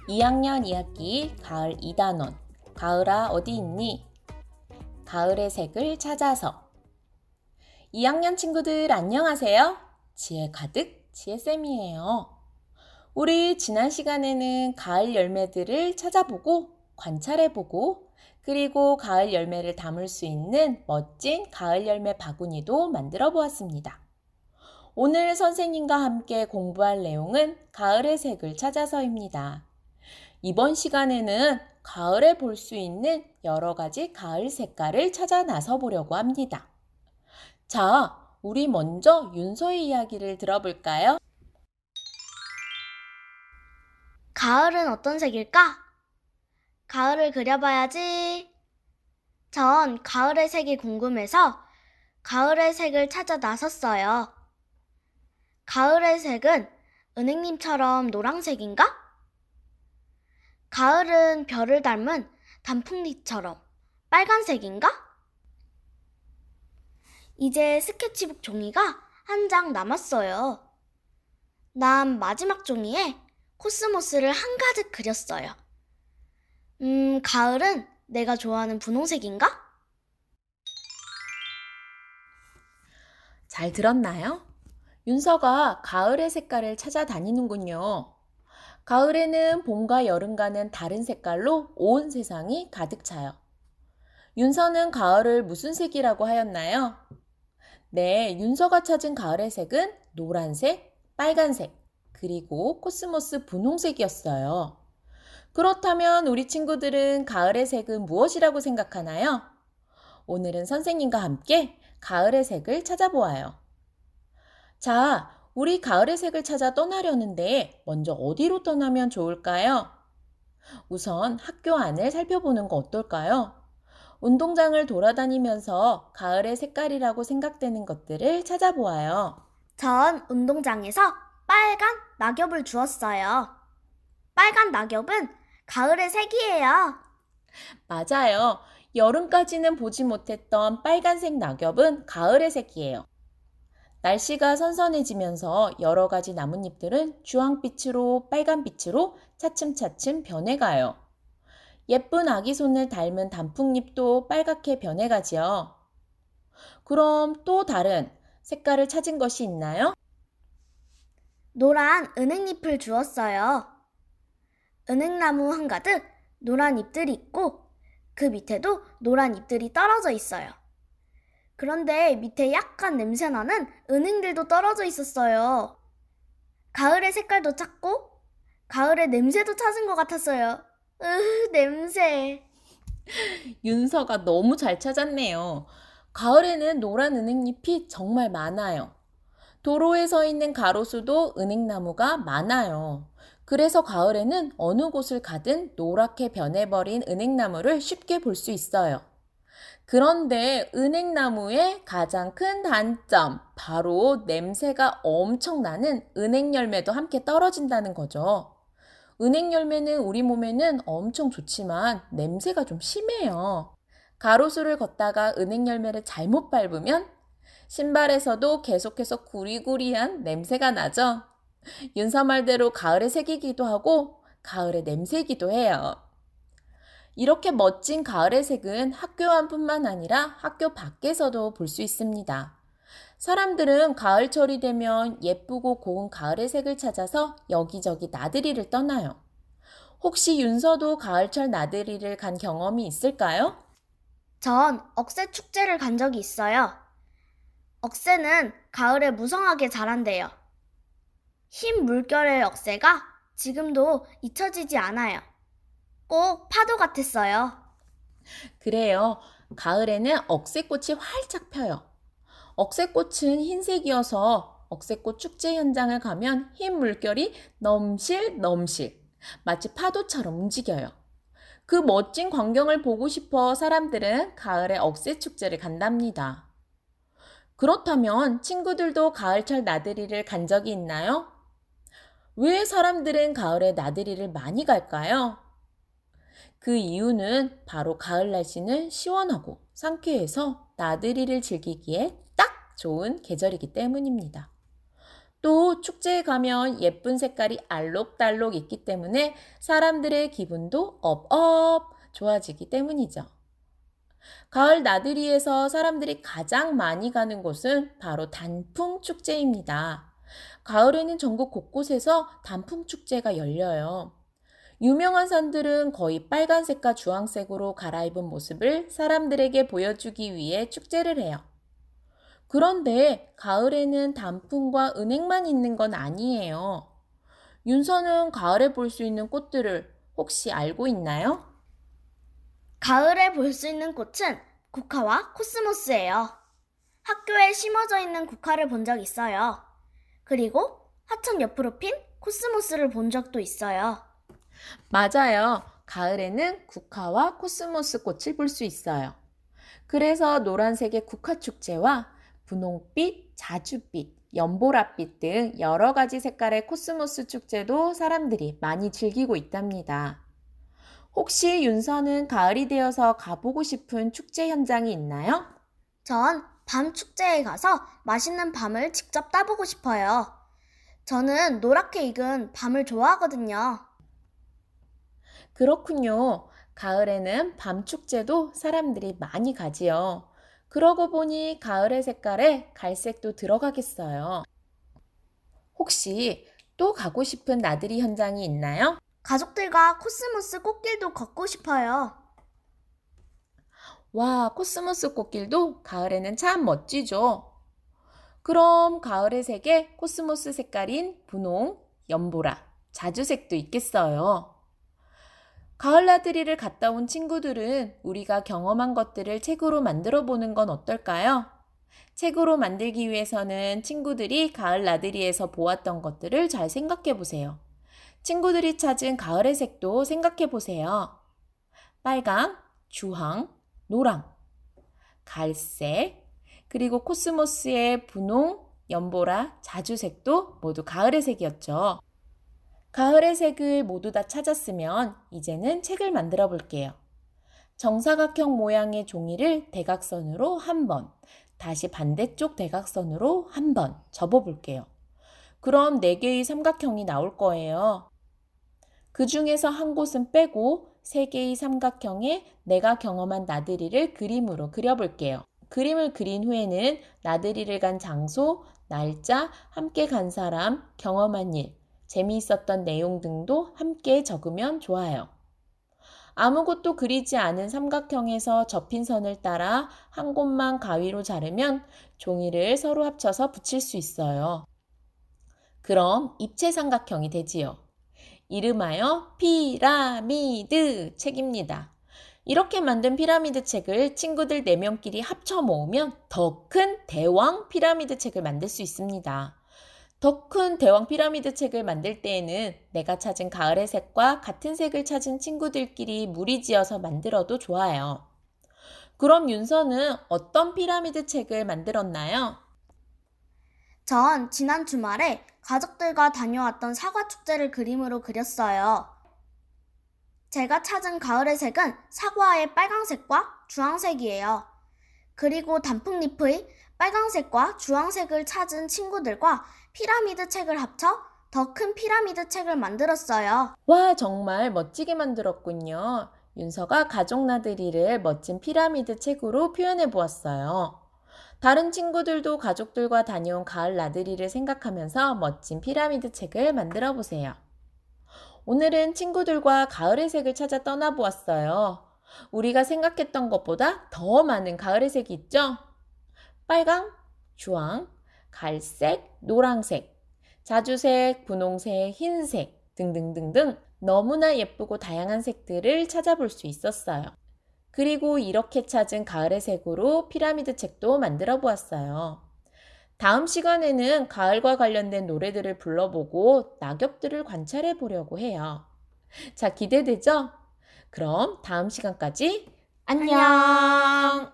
2학년 2학기 가을 2단원 가을아 어디 있니? 가을의 색을 찾아서 2학년 친구들 안녕하세요. 지혜 가득 지혜쌤이에요. 우리 지난 시간에는 가을 열매들을 찾아보고 관찰해보고 그리고 가을 열매를 담을 수 있는 멋진 가을 열매 바구니도 만들어 보았습니다. 오늘 선생님과 함께 공부할 내용은 가을의 색을 찾아서입니다. 이번 시간에는 가을에 볼 수 있는 여러 가지 가을 색깔을 찾아 나서 보려고 합니다. 자, 우리 먼저 윤서의 이야기를 들어볼까요? 가을은 어떤 색일까? 가을을 그려봐야지. 전 가을의 색이 궁금해서 가을의 색을 찾아 나섰어요. 가을의 색은 은행님처럼 노란색인가? 가을은 별을 닮은 단풍잎처럼 빨간색인가? 이제 스케치북 종이가 한 장 남았어요. 난 마지막 종이에 코스모스를 한가득 그렸어요. 가을은 내가 좋아하는 분홍색인가? 잘 들었나요? 윤서가 가을의 색깔을 찾아다니는군요. 가을에는 봄과 여름과는 다른 색깔로 온 세상이 가득 차요. 윤서는 가을을 무슨 색이라고 하였나요? 네, 윤서가 찾은 가을의 색은 노란색, 빨간색, 그리고 코스모스 분홍색이었어요. 그렇다면 우리 친구들은 가을의 색은 무엇이라고 생각하나요? 오늘은 선생님과 함께 가을의 색을 찾아보아요. 자, 우리 가을의 색을 찾아 떠나려는데 먼저 어디로 떠나면 좋을까요? 우선 학교 안을 살펴보는 거 어떨까요? 운동장을 돌아다니면서 가을의 색깔이라고 생각되는 것들을 찾아보아요. 전 운동장에서 빨간 낙엽을 주웠어요. 빨간 낙엽은 가을의 색이에요. 맞아요. 여름까지는 보지 못했던 빨간색 낙엽은 가을의 색이에요. 날씨가 선선해지면서 여러 가지 나뭇잎들은 주황빛으로 빨간빛으로 차츰차츰 변해가요. 예쁜 아기 손을 닮은 단풍잎도 빨갛게 변해가지요. 그럼 또 다른 색깔을 찾은 것이 있나요? 노란 은행잎을 주웠어요. 은행나무 한가득 노란 잎들이 있고 그 밑에도 노란 잎들이 떨어져 있어요. 그런데 밑에 약간 냄새나는 은행들도 떨어져 있었어요. 가을의 색깔도 찾고 가을의 냄새도 찾은 것 같았어요. 냄새. 윤서가 너무 잘 찾았네요. 가을에는 노란 은행잎이 정말 많아요. 도로에 서 있는 가로수도 은행나무가 많아요. 그래서 가을에는 어느 곳을 가든 노랗게 변해버린 은행나무를 쉽게 볼 수 있어요. 그런데 은행나무의 가장 큰 단점, 바로 냄새가 엄청나는 은행열매도 함께 떨어진다는 거죠. 은행열매는 우리 몸에는 엄청 좋지만 냄새가 좀 심해요. 가로수를 걷다가 은행열매를 잘못 밟으면 신발에서도 계속해서 구리구리한 냄새가 나죠. 윤서 말대로 가을의 색이기도 하고 가을의 냄새이기도 해요. 이렇게 멋진 가을의 색은 학교 안뿐만 아니라 학교 밖에서도 볼 수 있습니다. 사람들은 가을철이 되면 예쁘고 고운 가을의 색을 찾아서 여기저기 나들이를 떠나요. 혹시 윤서도 가을철 나들이를 간 경험이 있을까요? 전 억새 축제를 간 적이 있어요. 억새는 가을에 무성하게 자란대요. 흰 물결의 억새가 지금도 잊혀지지 않아요. 꼭 파도 같았어요. 그래요. 가을에는 억새꽃이 활짝 펴요. 억새꽃은 흰색이어서 억새꽃 축제 현장을 가면 흰 물결이 넘실넘실 마치 파도처럼 움직여요. 그 멋진 광경을 보고 싶어 사람들은 가을에 억새 축제를 간답니다. 그렇다면 친구들도 가을철 나들이를 간 적이 있나요? 왜 사람들은 가을에 나들이를 많이 갈까요? 그 이유는 바로 가을 날씨는 시원하고 상쾌해서 나들이를 즐기기에 딱 좋은 계절이기 때문입니다. 또 축제에 가면 예쁜 색깔이 알록달록 있기 때문에 사람들의 기분도 업업 좋아지기 때문이죠. 가을 나들이에서 사람들이 가장 많이 가는 곳은 바로 단풍 축제입니다. 가을에는 전국 곳곳에서 단풍 축제가 열려요. 유명한 산들은 거의 빨간색과 주황색으로 갈아입은 모습을 사람들에게 보여주기 위해 축제를 해요. 그런데 가을에는 단풍과 은행만 있는 건 아니에요. 윤서는 가을에 볼 수 있는 꽃들을 혹시 알고 있나요? 가을에 볼 수 있는 꽃은 국화와 코스모스예요. 학교에 심어져 있는 국화를 본 적 있어요. 그리고 하천 옆으로 핀 코스모스를 본 적도 있어요. 맞아요. 가을에는 국화와 코스모스 꽃을 볼 수 있어요. 그래서 노란색의 국화축제와 분홍빛, 자줏빛, 연보라빛 등 여러 가지 색깔의 코스모스 축제도 사람들이 많이 즐기고 있답니다. 혹시 윤서는 가을이 되어서 가보고 싶은 축제 현장이 있나요? 전 밤 축제에 가서 맛있는 밤을 직접 따보고 싶어요. 저는 노랗게 익은 밤을 좋아하거든요. 그렇군요. 가을에는 밤 축제도 사람들이 많이 가지요. 그러고 보니 가을의 색깔에 갈색도 들어가겠어요. 혹시 또 가고 싶은 나들이 현장이 있나요? 가족들과 코스모스 꽃길도 걷고 싶어요. 와, 코스모스 꽃길도 가을에는 참 멋지죠. 그럼 가을의 색에 코스모스 색깔인 분홍, 연보라, 자주색도 있겠어요. 가을 나들이를 갔다 온 친구들은 우리가 경험한 것들을 책으로 만들어 보는 건 어떨까요? 책으로 만들기 위해서는 친구들이 가을 나들이에서 보았던 것들을 잘 생각해 보세요. 친구들이 찾은 가을의 색도 생각해 보세요. 빨강, 주황, 노랑, 갈색, 그리고 코스모스의 분홍, 연보라, 자주색도 모두 가을의 색이었죠. 가을의 색을 모두 다 찾았으면 이제는 책을 만들어 볼게요. 정사각형 모양의 종이를 대각선으로 한 번, 다시 반대쪽 대각선으로 한 번 접어 볼게요. 그럼 4개의 삼각형이 나올 거예요. 그 중에서 한 곳은 빼고 3개의 삼각형에 내가 경험한 나들이를 그림으로 그려볼게요. 그림을 그린 후에는 나들이를 간 장소, 날짜, 함께 간 사람, 경험한 일, 재미있었던 내용 등도 함께 적으면 좋아요. 아무것도 그리지 않은 삼각형에서 접힌 선을 따라 한 곳만 가위로 자르면 종이를 서로 합쳐서 붙일 수 있어요. 그럼 입체 삼각형이 되지요. 이름하여 피라미드 책입니다. 이렇게 만든 피라미드 책을 친구들 4명끼리 합쳐 모으면 더 큰 대왕 피라미드 책을 만들 수 있습니다. 더 큰 대왕 피라미드 책을 만들 때에는 내가 찾은 가을의 색과 같은 색을 찾은 친구들끼리 무리지어서 만들어도 좋아요. 그럼 윤서는 어떤 피라미드 책을 만들었나요? 전 지난 주말에 가족들과 다녀왔던 사과 축제를 그림으로 그렸어요. 제가 찾은 가을의 색은 사과의 빨강색과 주황색이에요. 그리고 단풍잎의 빨강색과 주황색을 찾은 친구들과 피라미드 책을 합쳐 더 큰 피라미드 책을 만들었어요. 와, 정말 멋지게 만들었군요. 윤서가 가족 나들이를 멋진 피라미드 책으로 표현해 보았어요. 다른 친구들도 가족들과 다녀온 가을 나들이를 생각하면서 멋진 피라미드 책을 만들어 보세요. 오늘은 친구들과 가을의 색을 찾아 떠나보았어요. 우리가 생각했던 것보다 더 많은 가을의 색이 있죠? 빨강, 주황, 갈색, 노란색, 자주색, 분홍색, 흰색 등등등등 너무나 예쁘고 다양한 색들을 찾아볼 수 있었어요. 그리고 이렇게 찾은 가을의 색으로 피라미드 책도 만들어 보았어요. 다음 시간에는 가을과 관련된 노래들을 불러보고 낙엽들을 관찰해 보려고 해요. 자, 기대되죠? 그럼 다음 시간까지 안녕!